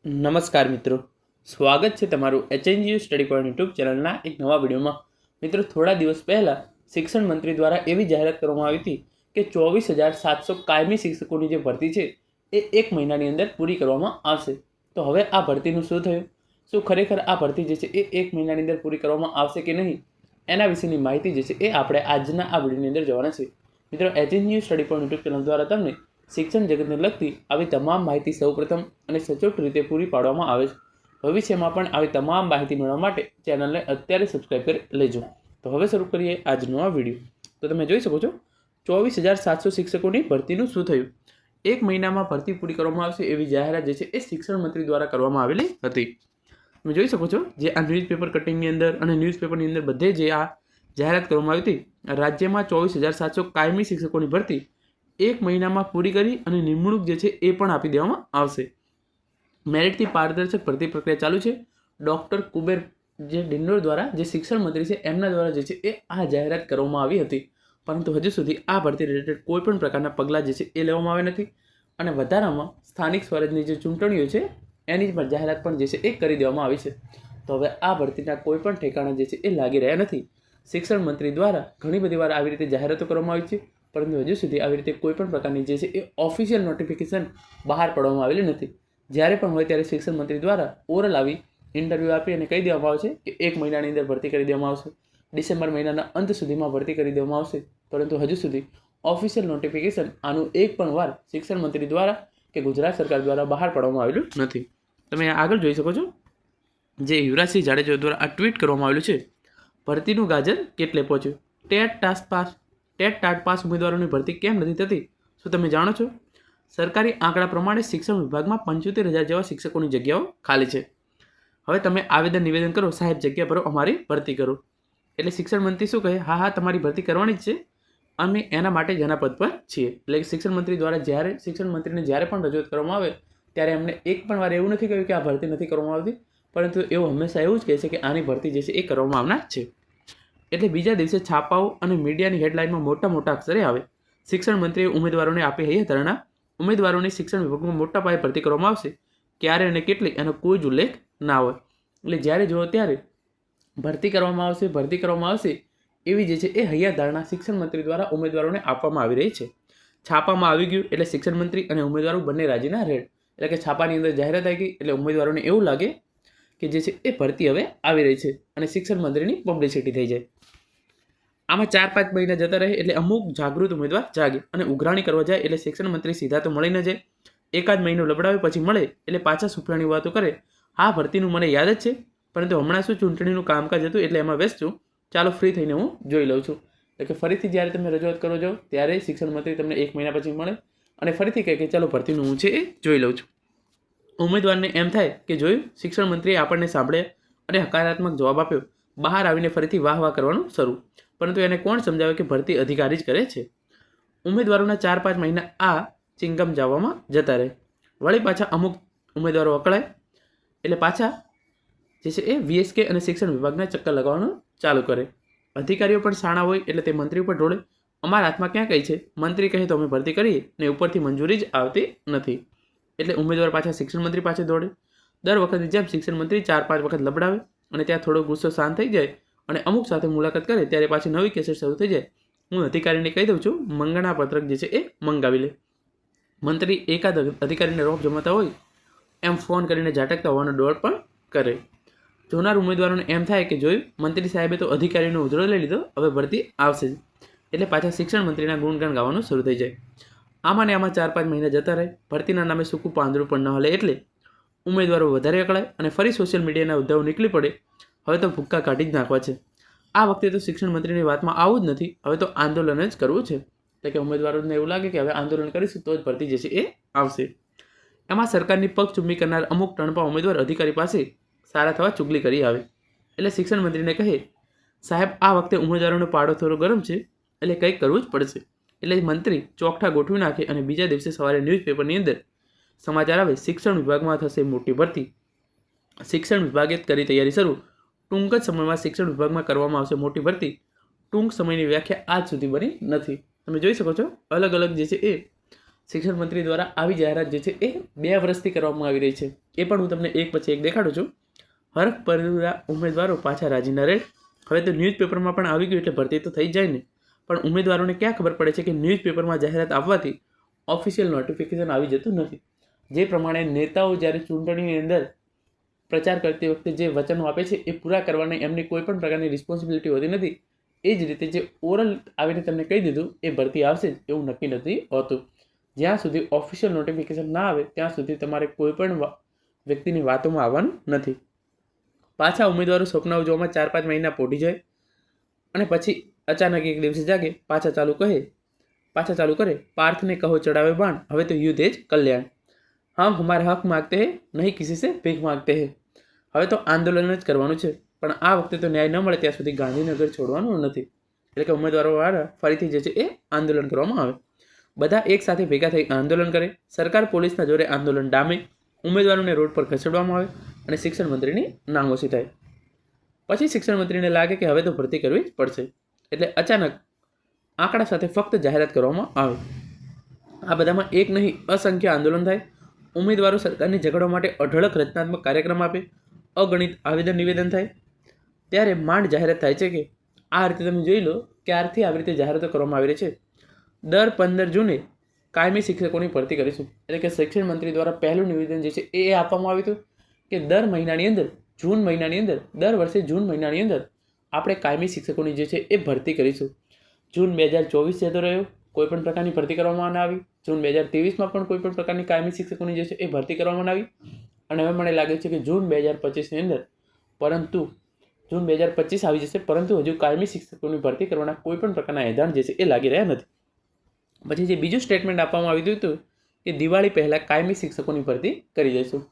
નમસ્કાર મિત્રો, સ્વાગત છે તમારું HNGU સ્ટડી પોઈન્ટ યુટ્યુબ ચેનલના એક નવા વિડીયોમાં. મિત્રો, થોડા દિવસ પહેલાં શિક્ષણ મંત્રી દ્વારા એવી જાહેરાત કરવામાં આવી હતી કે 24,700 કાયમી શિક્ષકોની જે ભરતી છે એ 1 મહિનાની અંદર પૂરી કરવામાં આવશે. તો હવે આ ભરતીનું શું થયું? શું ખરેખર આ ભરતી જે છે એ 1 મહિનાની અંદર પૂરી કરવામાં આવશે કે નહીં? એના વિશેની માહિતી જે છે એ આપણે આજના આ વિડીયોની અંદર જોવાના છે. મિત્રો, HNGU study point YouTube channel દ્વારા તમને શિક્ષણ જગતને લગતી આવી તમામ માહિતી સૌપ્રથમ અને સચોટ રીતે પૂરી પાડવામાં આવે છે. ભવિષ્યમાં પણ આવી તમામ માહિતી મેળવવા માટે ચેનલને અત્યારે સબસ્ક્રાઈબ કરી લેજો. તો હવે શરૂ કરીએ આજનો આ વિડીયો. તો તમે જોઈ શકો છો 24,700 શિક્ષકોની ભરતીનું શું થયું. 1 મહિનામાં ભરતી પૂરી કરવામાં આવશે એવી જાહેરાત જે છે એ શિક્ષણ મંત્રી દ્વારા કરવામાં આવેલી હતી. તમે જોઈ શકો છો જે આ ન્યૂઝપેપર કટિંગની અંદર અને ન્યૂઝપેપરની અંદર બધે જે આ જાહેરાત કરવામાં આવી હતી, રાજ્યમાં 24,700 કાયમી શિક્ષકોની ભરતી 1 મહિનામાં પૂરી કરી અને નિમણૂક જે છે એ પણ આપી દેવામાં આવશે. મેરિટથી પારદર્શક ભરતી પ્રક્રિયા ચાલુ છે. ડૉક્ટર કુબેર જે ડિંડોર દ્વારા જે શિક્ષણ મંત્રી છે એમના દ્વારા જે છે એ આ જાહેરાત કરવામાં આવી હતી, પરંતુ હજુ સુધી આ ભરતી રિલેટેડ કોઈ પણ પ્રકારના પગલાં જે છે એ લેવામાં આવ્યા નથી. અને વધારામાં સ્થાનિક સ્વરાજની જે ચૂંટણીઓ છે એની પણ જાહેરાત પણ જે છે એ કરી દેવામાં આવી છે. તો હવે આ ભરતીના કોઈ પણ ઠેકાણા જે છે એ લાગી રહ્યા નથી. શિક્ષણ મંત્રી દ્વારા ઘણી બધી વાર આવી રીતે જાહેરાતો કરવામાં આવી છે, પરંતુ હજુ સુધી આવી રીતે કોઈ પણ પ્રકારની જે છે એ ઓફિશિયલ નોટિફિકેશન બહાર પાડવામાં આવેલી નથી. જ્યારે પણ હોય ત્યારે શિક્ષણ મંત્રી દ્વારા ઓરલ આવી ઇન્ટરવ્યૂ આપી અને કહી દેવામાં આવશે કે 1 મહિનાની અંદર ભરતી કરી દેવામાં આવશે, ડિસેમ્બર મહિનાના અંત સુધીમાં ભરતી કરી દેવામાં આવશે, પરંતુ હજુ સુધી ઓફિશિયલ નોટિફિકેશન આનું એક પણ વાર શિક્ષણ મંત્રી દ્વારા કે ગુજરાત સરકાર દ્વારા બહાર પાડવામાં આવેલું નથી. તમે આગળ જોઈ શકો છો જે યુવરાજસિંહ જાડેજા દ્વારા આ ટ્વીટ કરવામાં આવેલું છે. ભરતીનું ગાજર કેટલે પહોંચ્યું? ટાટ પાસ ઉમેદવારોની ભરતી કેમ નથી થતી? શું તમે જાણો છો? સરકારી આંકડા પ્રમાણે શિક્ષણ વિભાગમાં 75,000 જેવા શિક્ષકોની જગ્યાઓ ખાલી છે. હવે તમે નિવેદન કરો, સાહેબ જગ્યા ભરો, અમારી ભરતી કરો. એટલે શિક્ષણ મંત્રી શું કહે? હા, તમારી ભરતી કરવાની જ છે, અમે એના માટે જ એના પદ પર છીએ. એટલે શિક્ષણ મંત્રી દ્વારા શિક્ષણ મંત્રીને જ્યારે પણ રજૂઆત કરવામાં આવે ત્યારે એમને એક પણ વાર એવું નથી કહ્યું કે આ ભરતી નથી કરવામાં આવતી, પરંતુ એવું હંમેશા એવું જ કહે છે કે આની ભરતી જે છે એ કરવામાં આવનાર છે. એટલે બીજા દિવસે છાપાઓ અને મીડિયાની હેડલાઇનમાં મોટા અક્ષરે આવે, શિક્ષણ મંત્રીએ ઉમેદવારોને આપી હતી ધારણા, ઉમેદવારોની શિક્ષણ વિભાગમાં મોટા પાયે ભરતી કરવામાં આવશે, ક્યારે અને કેટલી એનો કોઈ જ ઉલ્લેખ ના હોય. એટલે જ્યારે જુઓ ત્યારે ભરતી કરવામાં આવશે એવી જે છે એ હૈયા ધારણા શિક્ષણ મંત્રી દ્વારા ઉમેદવારોને આપવામાં આવી રહી છે. છાપામાં આવી ગયું એટલે શિક્ષણ મંત્રી અને ઉમેદવારો બંને રાજીના રેડ. એટલે કે છાપાની અંદર જાહેરાત આવી ગઈ એટલે ઉમેદવારોને એવું લાગે કે જે છે એ ભરતી હવે આવી રહી છે અને શિક્ષણ મંત્રીની પબ્લિસિટી થઈ જાય. આમાં 4-5 મહિના જતા રહે એટલે અમુક જાગૃત ઉમેદવાર જાગે અને ઉઘરાણી કરવા જાય એટલે શિક્ષણ મંત્રી સીધા તો મળી ન જાય. એકાદ મહિનો લબડાવે પછી મળે એટલે પાછા સુફિયાણી વાતો કરે. હા, ભરતીનું મને યાદ જ છે, પરંતુ હમણાં શું ચૂંટણીનું કામકાજ હતું એટલે એમાં વ્યસ્ત છું, ચાલો ફ્રી થઈને હું જોઈ લઉં છું. એટલે કે ફરીથી જ્યારે તમે રજૂઆત કરો છો ત્યારે શિક્ષણ મંત્રી તમને 1 મહિના પછી મળે અને ફરીથી કહે કે ચાલો ભરતીનું હું છે એ જોઈ લઉં છું. ઉમેદવારને એમ થાય કે જોયું, શિક્ષણ મંત્રીએ આપણને સાંભળે અને હકારાત્મક જવાબ આપ્યો. બહાર આવીને ફરીથી વાહ કરવાનું શરૂ, પરંતુ એને કોણ સમજાવે કે ભરતી અધિકારી જ કરે છે. ઉમેદવારોના 4-5 મહિના આ ચિંગમ જવામાં જતા રહે. વળી પાછા અમુક ઉમેદવારો અકળાય એટલે પાછા જે છે એ VSK અને શિક્ષણ વિભાગના ચક્કર લગાવવાનું ચાલુ કરે. અધિકારીઓ પણ શાણા હોય એટલે તે મંત્રી ઉપર ઢોળે. અમારા હાથમાં ક્યાં કહી છે, મંત્રી કહે તો અમે ભરતી કરીએ ને ઉપરથી મંજૂરી જ આવતી નથી. એટલે ઉમેદવાર પાછા શિક્ષણ મંત્રી પાસે દોડે. દર વખતે જેમ શિક્ષણ મંત્રી 4-5 વખત લબડાવે અને ત્યાં થોડો ગુસ્સો શાંત થઈ જાય અને અમુક સાથે મુલાકાત કરે ત્યારે પાછી નવી કેસેટ શરૂ થઈ જાય. હું અધિકારીને કહી દઉં છું, મંગણા પત્રક જે છે એ મંગાવી લે. મંત્રી એકાદ અધિકારીને રોપ જમાતા હોય એમ ફોન કરીને ઝાટકતા હોવાનો ડોળ પણ કરે. જોનાર ઉમેદવારોને એમ થાય કે જોયું, મંત્રી સાહેબે તો અધિકારીનો ઉધડો લઈ લીધો, હવે ભરતી આવશે જ. એટલે પાછા શિક્ષણ મંત્રીના ગુણગાન ગાવાનું શરૂ થઈ જાય. આમાં 4-5 મહિના જતા રહે. ભરતીના નામે સૂકું પાંદડું પણ ન હલે એટલે ઉમેદવારો વધારે અકળાય અને ફરી સોશિયલ મીડિયાના ઉદ્ધવ નીકળી પડે. હવે તો ભૂક્કા કાઢી જ નાખવા છે. આ વખતે તો શિક્ષણ મંત્રીની વાતમાં આવું જ નથી, હવે તો આંદોલન જ કરવું છે. એટલે કે ઉમેદવારોને એવું લાગે કે હવે આંદોલન કરીશું તો જ ભરતી જે છે એ આવશે. એમાં સરકારની પગચૂંબી કરનાર અમુક ટણપા ઉમેદવાર અધિકારી પાસે સારા થવા ચુગલી કરી આવે. એટલે શિક્ષણ મંત્રીને કહે, સાહેબ આ વખતે ઉમેદવારોનો પાડો થોડો ગરમ છે એટલે કંઈક કરવું જ પડશે. એટલે મંત્રી ચોકઠા ગોઠવી નાખે અને બીજા દિવસે સવારે ન્યૂઝપેપરની અંદર સમાચાર આવે, શિક્ષણ વિભાગમાં થશે મોટી ભરતી. શિક્ષણ વિભાગે કરી તૈયારી શરૂ. ટૂંક જ સમયમાં શિક્ષણ વિભાગમાં કરવામાં આવશે મોટી ભરતી. ટૂંક સમયની વ્યાખ્યા આજ સુધી બની નથી. તમે જોઈ શકો છો અલગ જે છે એ શિક્ષણ મંત્રી દ્વારા આવી જાહેરાત જે છે એ 2 વર્ષથી કરવામાં આવી રહી છે. એ પણ હું તમને એક પછી એક દેખાડું છું. હરખ ભરેલા ઉમેદવારો પાછા રાજીના રેડ. હવે તો ન્યૂઝપેપરમાં પણ આવી ગયું એટલે ભરતી તો થઈ જાય ને, પણ ઉમેદવારોને ક્યાં ખબર પડે છે કે ન્યૂઝપેપરમાં જાહેરાત આવવાથી ઓફિશિયલ નોટિફિકેશન આવી જતું નથી. જે પ્રમાણે નેતાઓ જ્યારે ચૂંટણીની અંદર પ્રચાર કરતી વખતે જે વચનો આપે છે એ પૂરા કરવાની એમની કોઈ પણ પ્રકારની રિસ્પોન્સિબિલિટી હોતી નથી. એ જ રીતે જે ઓરલ આવીને તમને કહી દીધું એ ભરતી આવશે જ એવું નક્કી નથી હોતું. જ્યાં સુધી ઓફિશિયલ નોટિફિકેશન ના આવે ત્યાં સુધી તમારે કોઈ પણ વ્યક્તિની વાતોમાં આવવાનું નથી. પાછા ઉમેદવારો સપનાઓ જોવામાં 4-5 મહિના પોઢી જાય અને પછી અચાનક એક દિવસે જાગે, પાછા ચાલુ કરે. પાર્થને કહો ચડાવે બાણ, હવે તો યુદ્ધ જ કલ્યાણ. હમ હમારા હક માગતે હે, નહીં કિસી સે ભીખ માગતે હે. હવે તો આંદોલન જ કરવાનું છે, પણ આ વખતે તો ન્યાય ન મળે ત્યાં સુધી ગાંધીનગર છોડવાનું નથી. એટલે કે ઉમેદવારો વાળા ફરીથી જે છે એ આંદોલન કરવામાં આવે. બધા એક સાથે ભેગા થઈ આંદોલન કરે. સરકાર પોલીસના જોરે આંદોલન ડામે. ઉમેદવારોને રોડ પર ખસેડવામાં આવે અને શિક્ષણ મંત્રીની નામોશી થાય. પછી શિક્ષણ મંત્રીને લાગે કે હવે તો ભરતી કરવી જ પડશે, એટલે અચાનક આંકડા સાથે ફક્ત જાહેરાત કરવામાં આવે. આ બધામાં એક નહીં અસંખ્ય આંદોલન થાય. ઉમેદવારો સરકારની ઝઘડો માટે અઢળક રચનાત્મક કાર્યક્રમ આપે. અગણિત આવેદન નિવેદન થાય. ત્યારે માંડ જાહેરાત થાય છે કે આ રીતે તમે જોઈ લો ક્યારથી આવી રીતે જાહેરાતો કરવામાં આવી રહી છે. દર 15 જૂને કાયમી શિક્ષકોની ભરતી કરીશું. એટલે કે શિક્ષણ મંત્રી દ્વારા પહેલું નિવેદન જે છે એ આપવામાં આવ્યું હતું કે દર વર્ષે જૂન મહિનાની અંદર આપણે કાયમી શિક્ષકોની જે છે એ ભરતી કરીશું. જૂન 2024 જતો રહ્યો, કોઈ પણ પ્રકારની ભરતી કરવામાં ના આવી. જૂન 2023માં પણ કોઈ પણ પ્રકારની કાયમી શિક્ષકોની જે છે એ ભરતી કરવામાં આવી. અને હવે મને લાગે છે કે જૂન 2025ની અંદર જૂન 2025 આવી જશે, પરંતુ હજુ કાયમી શિક્ષકોની ભરતી કરવાના કોઈ પણ પ્રકારના એંધાણ જે છે એ લાગી રહ્યા નથી. પછી જે બીજું સ્ટેટમેન્ટ આપવામાં આવ્યું હતું કે દિવાળી પહેલાં કાયમી શિક્ષકોની ભરતી કરી દઈશું.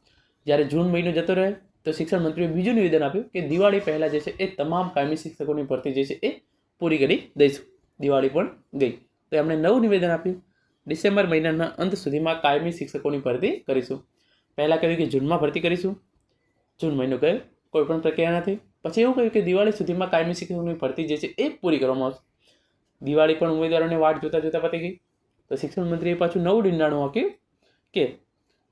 જ્યારે જૂન મહિનો જતો રહે તો શિક્ષણ મંત્રીએ બીજું નિવેદન આપ્યું કે દિવાળી પહેલાં જે છે એ તમામ કાયમી શિક્ષકોની ભરતી જે છે એ પૂરી કરી દઈશું. દિવાળી પણ ગઈ તો એમણે નવું નિવેદન આપ્યું, ડિસેમ્બર મહિનાના અંત સુધીમાં કાયમી શિક્ષકોની ભરતી કરીશું. પહેલાં કહ્યું કે જૂનમાં ભરતી કરીશું, જૂન મહિનો ગયો, કોઈ પણ પ્રક્રિયા નથી. પછી એવું કહ્યું કે દિવાળી સુધીમાં કાયમી શિક્ષકોની ભરતી જે છે એ પૂરી કરવામાં આવશે. દિવાળી પણ ઉમેદવારોને વાટ જોતા પતી ગઈ. તો શિક્ષણ મંત્રીએ પાછું નવું ડીંડાણું આપ્યું કે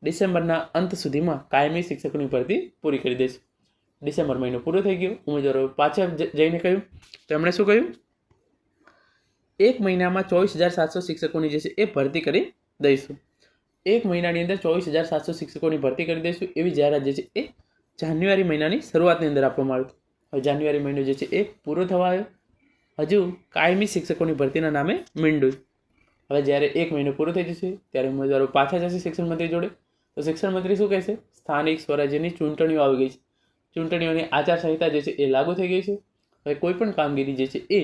ડિસેમ્બરના અંત સુધીમાં કાયમી શિક્ષકોની ભરતી પૂરી કરી દઈશું. ડિસેમ્બર મહિનો પૂરો થઈ ગયો. ઉમેદવારો પાછા જઈને કહ્યું તો એમણે શું કહ્યું, 1 મહિનામાં 24,700 શિક્ષકોની જે છે એ ભરતી કરી દઈશું. 1 મહિનાની અંદર 24,700 શિક્ષકોની ભરતી કરી દઈશું એવી જાહેરાત જે છે એ જાન્યુઆરી મહિનાની શરૂઆતની અંદર આપવામાં આવ્યું. હવે જાન્યુઆરી મહિનો જે છે એ પૂરો થવા આવ્યો. હજુ કાયમી શિક્ષકોની ભરતીના નામે મીંડું. હવે જ્યારે 1 મહિનો પૂરો થઈ જશે ત્યારે ઉમેદવારો પાછા જશે શિક્ષણ મંત્રી જોડે. તો શિક્ષણ મંત્રી શું કહેશે, સ્થાનિક સ્વરાજ્યની ચૂંટણીઓ આવી ગઈ છે, ચૂંટણીઓની આચારસંહિતા જે છે એ લાગુ થઈ ગઈ છે. હવે કોઈ પણ કામગીરી જે છે એ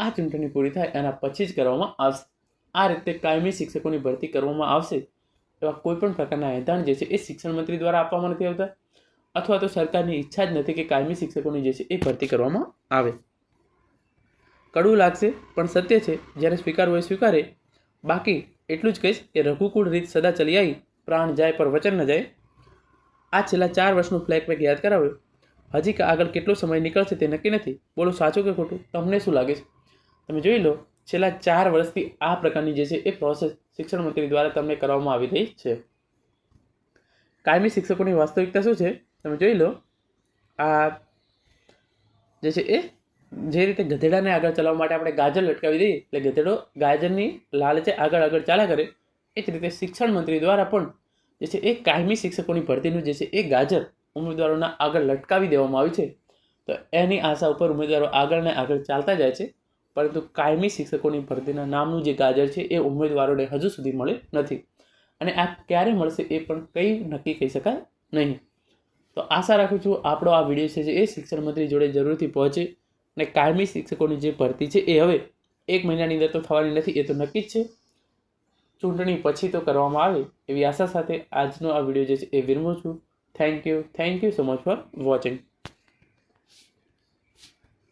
આ ચૂંટણી પૂરી થાય એના પછી જ કરવામાં આવશે. આ રીતે કાયમી શિક્ષકોની ભરતી કરવામાં આવશે. એવા કોઈ પણ પ્રકારના એંધાણ જે છે એ શિક્ષણ મંત્રી દ્વારા આપવામાં નથી આવતા, અથવા તો સરકારની ઈચ્છા જ નથી કે કાયમી શિક્ષકોની જે છે એ ભરતી કરવામાં આવે. કડવું લાગશે પણ સત્ય છે. જ્યારે સ્વીકારવું હોય સ્વીકારે. બાકી એટલું જ કહીશ કે રઘુકુળ રીત સદા ચલી આવી, પ્રાણ જાય પર વચન ન જાય. આ છેલ્લા 4 વર્ષનું ફ્લેશબેક યાદ કરાવ્યું. હજી આગળ કેટલો સમય નીકળશે તે નક્કી નથી. બોલો સાચું કે ખોટું, તમને શું લાગે છે? તમે જોઈ લો છેલ્લા 4 વર્ષથી આ પ્રકારની જે છે એ પ્રોસેસ શિક્ષણ મંત્રી દ્વારા તમને કરવામાં આવી રહી છે. કાયમી શિક્ષકોની વાસ્તવિકતા શું છે તમે જોઈ લો. આ જે છે એ જે રીતે ગધેડાને આગળ ચલાવવા માટે આપણે ગાજર લટકાવી દઈએ એટલે ગધેડો ગાજરની લાલચે આગળ ચાલ્યા કરે, એ જ રીતે શિક્ષણ મંત્રી દ્વારા પણ જે છે એ કાયમી શિક્ષકોની ભરતીનું જે છે એ ગાજર ઉમેદવારોના આગળ લટકાવી દેવામાં આવ્યું છે. તો એની આશા ઉપર ઉમેદવારો આગળ ચાલતા જાય છે, પરંતુ કાયમી શિક્ષકોની ભરતીના નામનું જે ગાજર છે એ ઉમેદવારોને હજુ સુધી મળ્યું નથી. અને આ ક્યારે મળશે એ પણ કંઈ નક્કી કહી શકાય નહીં. તો આશા રાખું છું આપણો આ વિડીયો છે એ શિક્ષણ મંત્રી જોડે જરૂરથી પહોંચે અને કાયમી શિક્ષકોની જે ભરતી છે એ હવે 1 મહિનાની અંદર તો થવાની નથી, એ તો નક્કી જ છે. ચૂંટણી પછી તો કરવામાં આવે એવી આશા સાથે આજનો આ વિડીયો જે છે એ વિરમું છું. Thank you so much for watching.